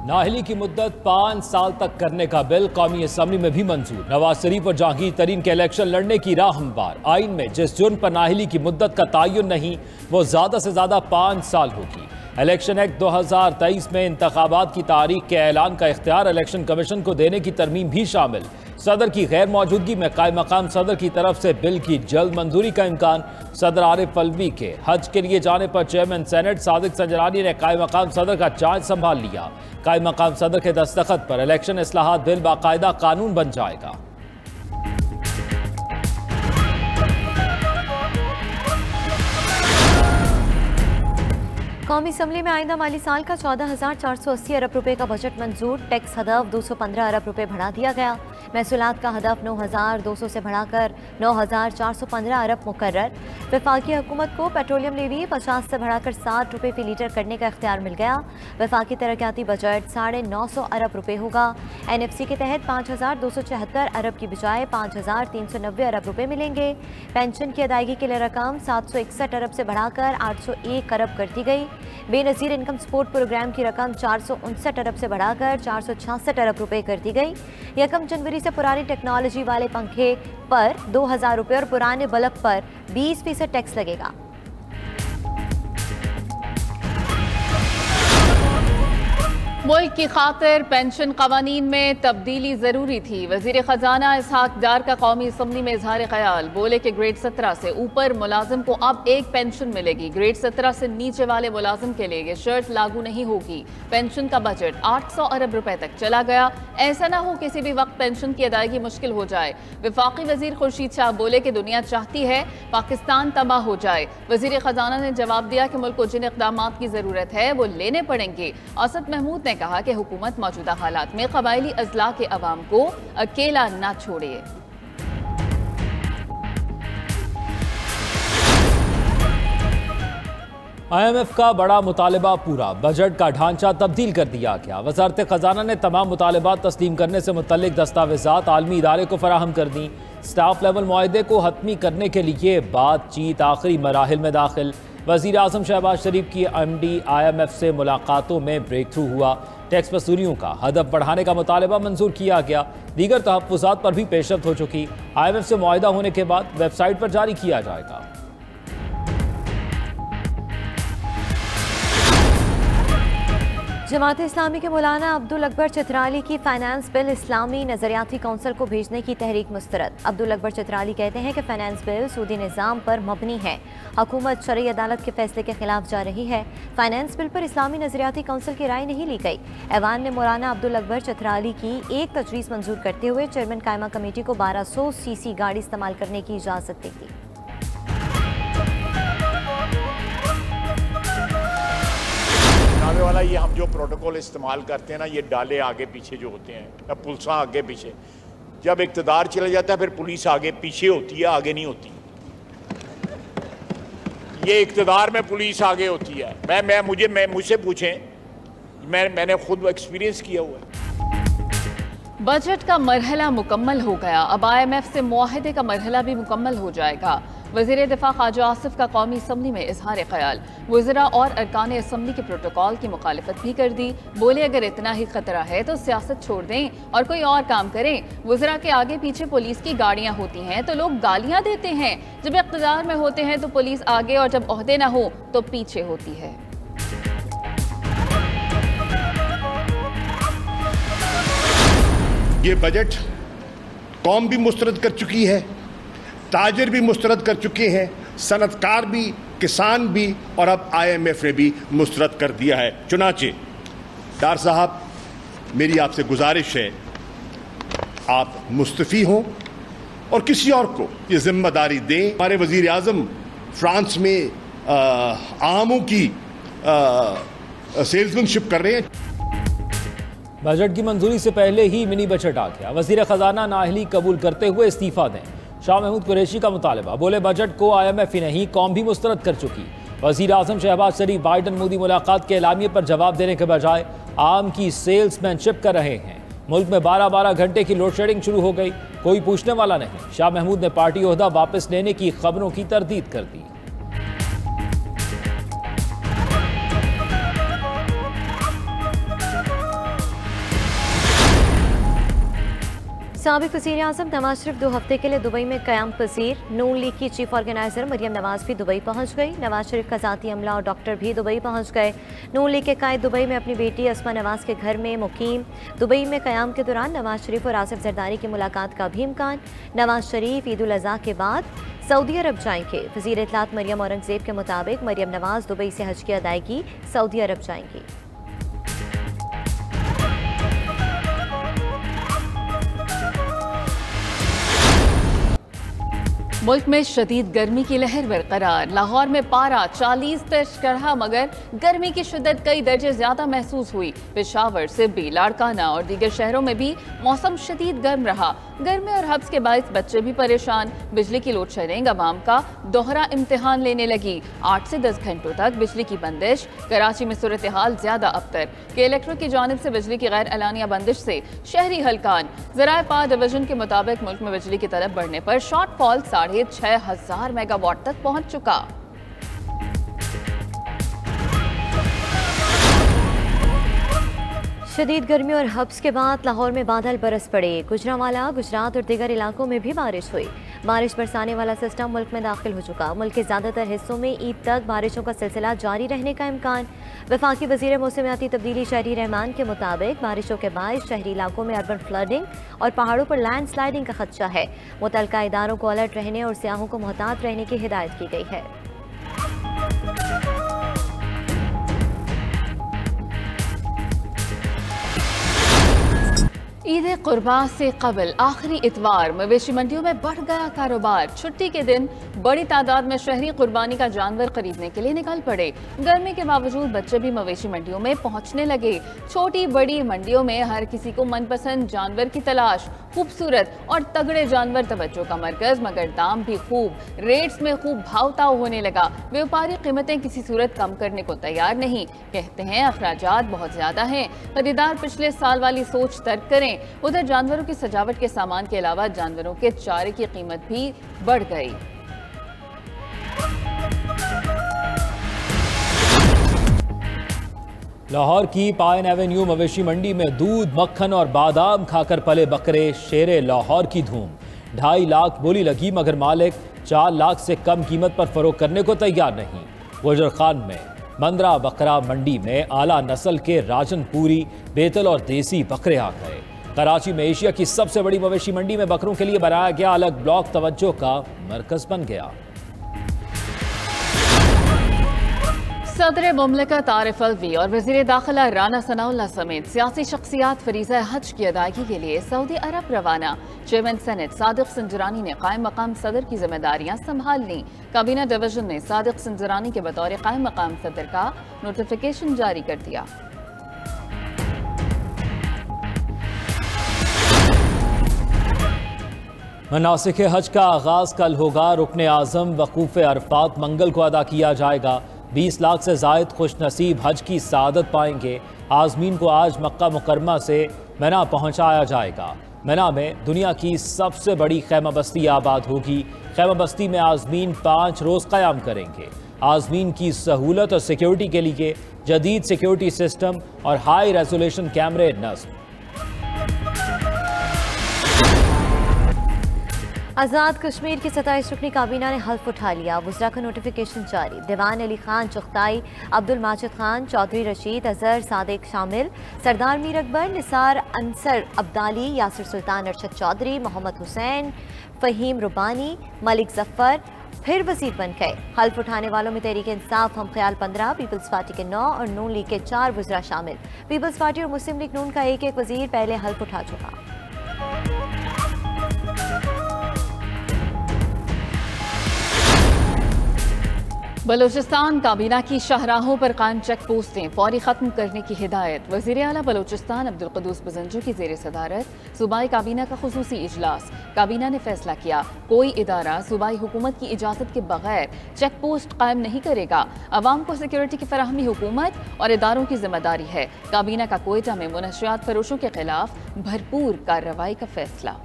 नाअहली की मुद्दत 5 साल तक करने का बिल कौमी असम्बली में भी मंजूर। नवाज शरीफ और जहांगीर तरीन के इलेक्शन लड़ने की राह हमवार। आइन में जिस जुर्म पर नाअहली की मुद्दत का तयन नहीं वो ज्यादा से ज्यादा 5 साल होगी। इलेक्शन एक्ट 2023 में इंतखाबात की तारीख के ऐलान का इख्तियार इलेक्शन कमीशन को देने की तरमीम भी शामिल। सदर की गैर मौजूदगी में कायम मकाम सदर की तरफ से बिल की जल्द मंजूरी का इम्कान। सदर आरिफ अलवी के हज के लिए जाने पर चेयरमैन सेनेट सादिक संजरानी ने कायम मकाम सदर का चार्ज संभाल लिया। कायम मकाम सदर के दस्तखत पर इलेक्शन इस्लाहात बिल बाकायदा कानून बन जाएगा। कौमी असम्बली में आइंदा माली साल का 14,480 अरब रुपए का बजट मंजूर। टैक्स हदफ 215 अरब रुपए बढ़ा दिया गया। महसूलात का हदफ 9,200 से बढ़ाकर 9,415 अरब मुकर्रर। वफाकी हुकूमत को पेट्रोलियम लेवी 50 से बढ़ाकर 60 रुपए फी लीटर करने का इख्तियार मिल गया। वफाकी तरक्याती बजट 950 अरब रुपए होगा। NFC के तहत 5,274 अरब की बजाय 5,390 अरब रुपए मिलेंगे। पेंशन की अदायगी के लिए रकम 761 अरब से बढ़ाकर 801 अरब कर दी गई। बेनज़ीर इनकम सपोर्ट प्रोग्राम की रकम 459 अरब से बढ़ाकर 466 अरब रुपए कर दी गई। 1 जनवरी से पुरानी टेक्नोलॉजी वाले पंखे पर 2,000 रुपए और पुराने बल्ब पर 20% टैक्स लगेगा। मुल्क की खातिर पेंशन कवानीन में तब्दीली जरूरी थी। वजीर खजाना इसहाक डार का कौमी असम्बली में इजहार ख्याल। बोले कि ग्रेड 17 से ऊपर मुलाजिम को अब एक पेंशन मिलेगी। ग्रेड 17 से नीचे वाले मुलाजिम के लिए ये शर्त लागू नहीं होगी। पेंशन का बजट 800 अरब रुपए तक चला गया। ऐसा ना हो किसी भी वक्त पेंशन की अदायगी मुश्किल हो जाए। वफाकी वजीर खुर्शीद शाह बोले कि दुनिया चाहती है पाकिस्तान तबाह हो जाए। वजीर खजाना ने जवाब दिया कि मुल्क को जिन इक़दाम की जरूरत है वो लेने पड़ेंगे। असद महमूद ने कहा कि हुकूमत मौजूदा हालात में कबायली अजला के अवाम को अकेला ना छोड़े। IMF का बड़ा मुतालबा पूरा। बजट का ढांचा तब्दील कर दिया गया। वजारत खजाना ने तमाम मुतालबात तस्लीम करने से मुतल्लिक दस्तावेजात आलमी इदारे को फराहम कर दी। स्टाफ लेवल मुआहदे को हतमी करने के लिए बातचीत आखिरी मराहिल में दाखिल। वज़ीर आज़म शहबाज शरीफ की MD IMF से मुलाकातों में ब्रेक थ्रू हुआ। टैक्स वसूलियों का हदफ बढ़ाने का मुतालबा मंजूर किया गया। दीगर तहफ़्फ़ुज़ात पर भी पेशरफ्त हो चुकी। IMF से मुआहिदा होने के बाद वेबसाइट पर जारी किया जाएगा। जमात इस्लामी के मौलाना अब्दुल अकबर चित्राली की फाइनेंस बिल इस्लामी नजरियाती कौंसिल को भेजने की तहरीक मुस्तरद। अब्दुल अकबर चित्राली कहते हैं कि फाइनेंस बिल सूदी निज़ाम पर मबनी है। हुकूमत शरई अदालत के फैसले के खिलाफ जा रही है। फाइनेंस बिल पर इस्लामी नजरियाती कौंसिल की राय नहीं ली गई। ऐवान ने मौलाना अब्दुल अकबर चित्राली की एक तजवीज़ मंजूर करते हुए चेयरमैन कायमा कमेटी को 1200 cc गाड़ी इस्तेमाल करने की इजाज़त दी थी। वाला ये हम जो प्रोटोकॉल इस्तेमाल करते हैं ना, ये डाले आगे पीछे जो होते हैं या पुलिसा आगे पीछे, जब इक़्तिदार चला जाता है फिर पुलिस आगे पीछे होती है, आगे नहीं होती। ये इक़्तिदार में पुलिस आगे होती है। मुझसे पूछें, मैंने खुद एक्सपीरियंस किया हुआ है। बजट का मरहला मुकम्मल हो गया। अब IMF से मुआहदे का मरहला भी मुकम्मल हो जाएगा। वज़ीर दिफा ख्वाजा आसिफ का कौमी असम्बली में इजहार ख्याल। वज़रा और अरकान असम्बली के प्रोटोकॉल की मुखालफत भी कर दी। बोले अगर इतना ही खतरा है तो सियासत छोड़ दें और कोई और काम करें। वज़रा के आगे पीछे पुलिस की गाड़ियां होती हैं तो लोग गालियां देते हैं। जब इक़्तिदार में होते हैं तो पुलिस आगे और जब ओहदे ना हो तो पीछे होती है। ये बजट कौम भी मुस्तरद कर चुकी है, ताजिर भी मुस्तरद कर चुके हैं, सनतकार भी, किसान भी और अब IMF ने भी मुस्तरद कर दिया है। चुनाचे डार साहब, मेरी आपसे गुजारिश है आप मुस्तफ़ी हों और किसी और को ये जिम्मेदारी दें। हमारे वज़ीर आज़म फ्रांस में आमों की सेल्समैनशिप कर रहे हैं। बजट की मंजूरी से पहले ही मिनी बजट आ गया। वज़ीर खजाना नाअहली कबूल करते हुए इस्तीफा दें। शाह महमूद कुरैशी का मुतालबा। बोले बजट को IMF ही नहीं कौम भी मुस्तरद कर चुकी। वज़ीर आज़म शहबाज शरीफ बाइडन मोदी मुलाकात के एलामिये पर जवाब देने के बजाय आम की सेल्समैनशिप कर रहे हैं। मुल्क में 12-12 घंटे की लोड शेडिंग शुरू हो गई, कोई पूछने वाला नहीं। शाह महमूद ने पार्टी ओहदा वापस लेने की खबरों की तरदीद कर दी। साबिक वज़ीर-ए-आज़म नवाज शरीफ 2 हफ्ते के लिए दुबई में क़याम पसीर। नून लीग की चीफ ऑर्गेनाइजर मरियम नवाज भी दुबई पहुंच गई। नवाज शरीफ का ज़ाती अमला और डॉक्टर भी दुबई पहुंच गए। नून लीग के कायद दुबई में अपनी बेटी अस्मा नवाज के घर में मुकीम। दुबई में क़याम के दौरान नवाज शरीफ और आसिफ जरदारी की मुलाकात का भी इम्कान। नवाज शरीफ ईद उल अज़हा के बाद सऊदी अरब जाएंगे। वज़ीर इत्तलात मरियम औरंगज़ेब के मुताबिक मरियम नवाज दुबई से हज की अदायगी सऊदी अरब जाएंगी। मुल्क में शदीद गर्मी की लहर बरकरार। लाहौर में पारा 40 तक चढ़ा, मगर गर्मी की शिद्दत कई दर्जे ज्यादा महसूस हुई। पेशावर, सिब्बी, लाड़काना और दीगर शहरों में भी मौसम शदीद गर्म रहा। गर्मी और हब्स के बायस बच्चे भी परेशान। बिजली की लोड शेडिंग अवाम का दोहरा इम्तिहान लेने लगी। 8 से 10 घंटों तक बिजली की बंदिश। कराची में सूरत हाल ज्यादा अबतर। केलेक्ट्रो की जानिब से बिजली की गैर एलानिया बंदिश से शहरी हलकान। ज़राए पावर डिवीजन के मुताबिक मुल्क में बिजली की तलब बढ़ने पर शॉर्टफॉल 6,500 मेगावाट तक पहुंच चुका। शदीद गर्मी और हब्स के बाद लाहौर में बादल बरस पड़े। गुजरांवाला, गुजरात और दीगर इलाकों में भी बारिश हुई। बारिश बरसाने वाला सिस्टम मुल्क में दाखिल हो चुका। मुल्क के ज़्यादातर हिस्सों में ईद तक बारिशों का सिलसिला जारी रहने का इम्कान। वफाकी वज़ीर मौसमियाती तब्दीली शहरी रहमान के मुताबिक बारिशों के बायस शहरी इलाकों में अर्बन फ्लडिंग और पहाड़ों पर लैंड स्लाइडिंग का खदशा है। मुतल्लिका इदारों को अलर्ट रहने और सियाहों को मोहतात रहने की हिदायत की गई है। ईद कुर्बा से कबल आखिरी इतवार मवेशी मंडियों में बढ़ गया कारोबार। छुट्टी के दिन बड़ी तादाद में शहरी कुर्बानी का जानवर खरीदने के लिए निकल पड़े। गर्मी के बावजूद बच्चे भी मवेशी मंडियों में पहुंचने लगे। छोटी बड़ी मंडियों में हर किसी को मनपसंद जानवर की तलाश। खूबसूरत और तगड़े जानवर तवज्जो का मरकज, मगर दाम भी खूब। रेट्स में खूब भावताव होने लगा। व्यापारी कीमतें किसी सूरत कम करने को तैयार नहीं। कहते हैं अखराजात बहुत ज्यादा हैं। खरीदार पिछले साल वाली सोच तर्क करें। उधर जानवरों की सजावट के सामान के अलावा जानवरों के चारे की कीमत भी बढ़ गई। लाहौर की पाइन एवेन्यू मवेशी मंडी में दूध, मक्खन और बादाम खाकर पले बकरे शेरे लाहौर की धूम। 2.5 लाख बोली लगी, मगर मालिक 4 लाख से कम कीमत पर फरोख्त करने को तैयार नहीं। गुजर खान में मंदरा बकरा मंडी में आला नस्ल के राजनपुरी, बेतल और देसी बकरे आ गए। कराची में एशिया की सबसे बड़ी मवेशी मंडी में बकरों के लिए बनाया गया अलग ब्लॉक तवज्जो का मरकज बन गया। सदर मुमलिकत आरिफ अलवी और वज़ीर दाखिला राना सनाउल्लाह समेत सियासी शख्सियात फरीज़ा हज की अदायगी के लिए सऊदी अरब रवाना। चेयरमैन सेनेट सादिक संजरानी ने कायम मकाम सदर की जिम्मेदारियां संभाल ली। काबीना डिवीजन ने सादिक संजरानी के बतौर कायम मकाम सदर का नोटिफिकेशन जारी कर दिया। मनासिक हज का आगाज कल होगा। रुकने आज़म वकूफ़ अरफात मंगल को अदा किया जाएगा। 20 लाख से जायद खुश नसीब हज की सादत पाएंगे। आज़मीन को आज मक्का मुकरमा से मिना पहुंचाया जाएगा। मिना में दुनिया की सबसे बड़ी खैमा बस्ती आबाद होगी। खैमा बस्ती में आज़मीन 5 रोज़ क़याम करेंगे। आज़मीन की सहूलत और सिक्योरिटी के लिए जदीद सिक्योरिटी सिस्टम और हाई रेजोल्यूशन कैमरे नस्ब। आज़ाद कश्मीर की 27 रुकनी काबीना ने हल्फ उठा लिया। वज़रा का नोटिफिकेशन जारी। दीवान अली खान चुगताई, अब्दुल माजिद खान, चौधरी रशीद, अजहर सादिक शामिल, सरदार मीर अकबर, निसार अंसर अब्दाली, यासिर सुल्तान, अरशद चौधरी, मोहम्मद हुसैन, फ़हीम रुबानी, मलिक जफ़र फिर वज़ीर बन गए। हल्फ उठाने वालों में तहरीक इंसाफ हम ख्याल 15, पीपल्स पार्टी के 9 और नून लीग के 4 वज़रा शामिल। पीपल्स पार्टी और मुस्लिम लीग नून का एक वज़ीर पहले हल्फ उठा चुका। बलूचिस्तान काबीना की शाहराहों पर कायम चेक पोस्टें फौरी खत्म करने की हिदायत। वज़ीर आला बलूचिस्तान अब्दुल क़ुद्दूस बज़ंजो की ज़ेर सदारत सूबाई काबीना का खुसूसी इजलास। काबीना ने फैसला किया, कोई इदारा सूबाई हुकूमत की इजाज़त के बगैर चेक पोस्ट कायम नहीं करेगा। अवाम को सिक्योरिटी की फराहमी हुकूमत और इदारों की जिम्मेदारी है। काबीना का कोयटा में मुनशियात फरोशों के खिलाफ भरपूर कार्रवाई का फैसला।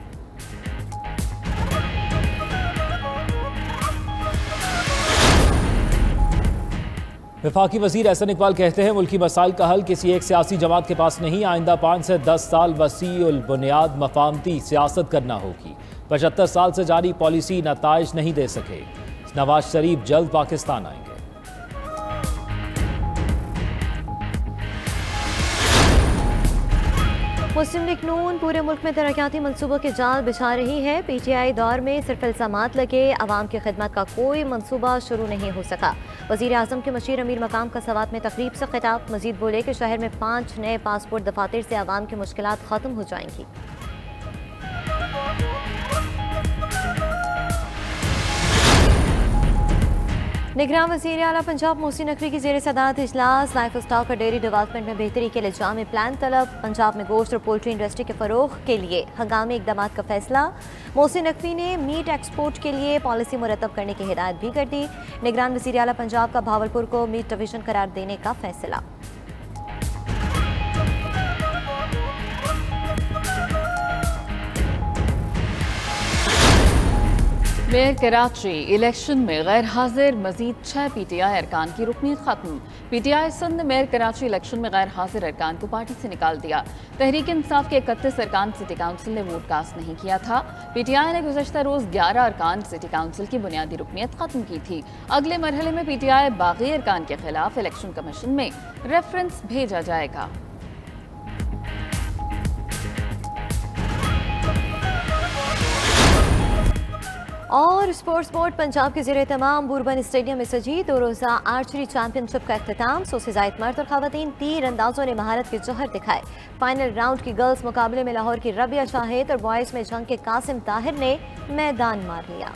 वफाकी वजीर एहसन इकबाल कहते हैं मुल्की मसाइल का हल किसी एक सियासी जमात के पास नहीं, आइंदा 5 से 10 साल वसीउल बुनियाद मफाहमती सियासत करना होगी। 75 साल से जारी पॉलिसी नताइज नहीं दे सके। नवाज शरीफ जल्द पाकिस्तान आएंगे। मुस्लिम लीग नून पूरे मुल्क में तरक्याती मनसूबों के जाल बिछा रही है। PTI दौर में सिर्फ इल्जामात लगे, आवाम की खिदमत का कोई मनसूबा शुरू नहीं हो सका। वज़ीर आज़म के मशीर अमीर मकाम का सवात में तकरीब से खिताब। मजीद बोले कि शहर में 5 नए पासपोर्ट दफातर से आवाम की मुश्किलात खत्म हो जाएंगी। निगरान वज़ीर आला पंजाब मोहसिन नकवी की ज़ेर सदारत इजलास। लाइफ स्टॉक और डेयरी डेवलपमेंट में बेहतरी के लिए जामी प्लान तलब। पंजाब में गोश्त और पोल्ट्री इंडस्ट्री के फ़रोग़ के लिए हंगामी इक़दाम का फैसला। मोहसिन नकवी ने मीट एक्सपोर्ट के लिए पॉलिसी मुरतब करने की हिदायत भी कर दी। निगरान वज़ीर आला पंजाब का भावलपुर को मीट डिवीज़न करार देने का फैसला। मेयर कराची इलेक्शन में गैर हाजिर मजीद 6 PTI अरकान की रुकनीत खत्म। PTI सिंध ने मेयर कराची इलेक्शन में गैर हाजिर अरकान को पार्टी से निकाल दिया। तहरीक इंसाफ के 31 अरकान सिटी काउंसिल ने वोट कास्ट नहीं किया था। PTI ने गुज़श्ता रोज 11 अरकान सिटी काउंसिल की बुनियादी रुकनीत खत्म की थी। अगले मरहले में PTI बाकी अरकान के खिलाफ इलेक्शन कमीशन में रेफरेंस भेजा जाएगा। और स्पोर्ट्स बोर्ड पंजाब के ज़ेरे तमाम बुरबन स्टेडियम में सजी 2 रोज़ा आर्चरी चैंपियनशिप का अख्तिताम। 100 से ज़ायद मर्द और ख़वातीन तीर अंदाजों ने महारत के जौहर दिखाए। फाइनल राउंड की गर्ल्स मुकाबले में लाहौर की रबिया शाहिद और बॉयज़ में जंग के कासिम ताहिर ने मैदान मार लिया।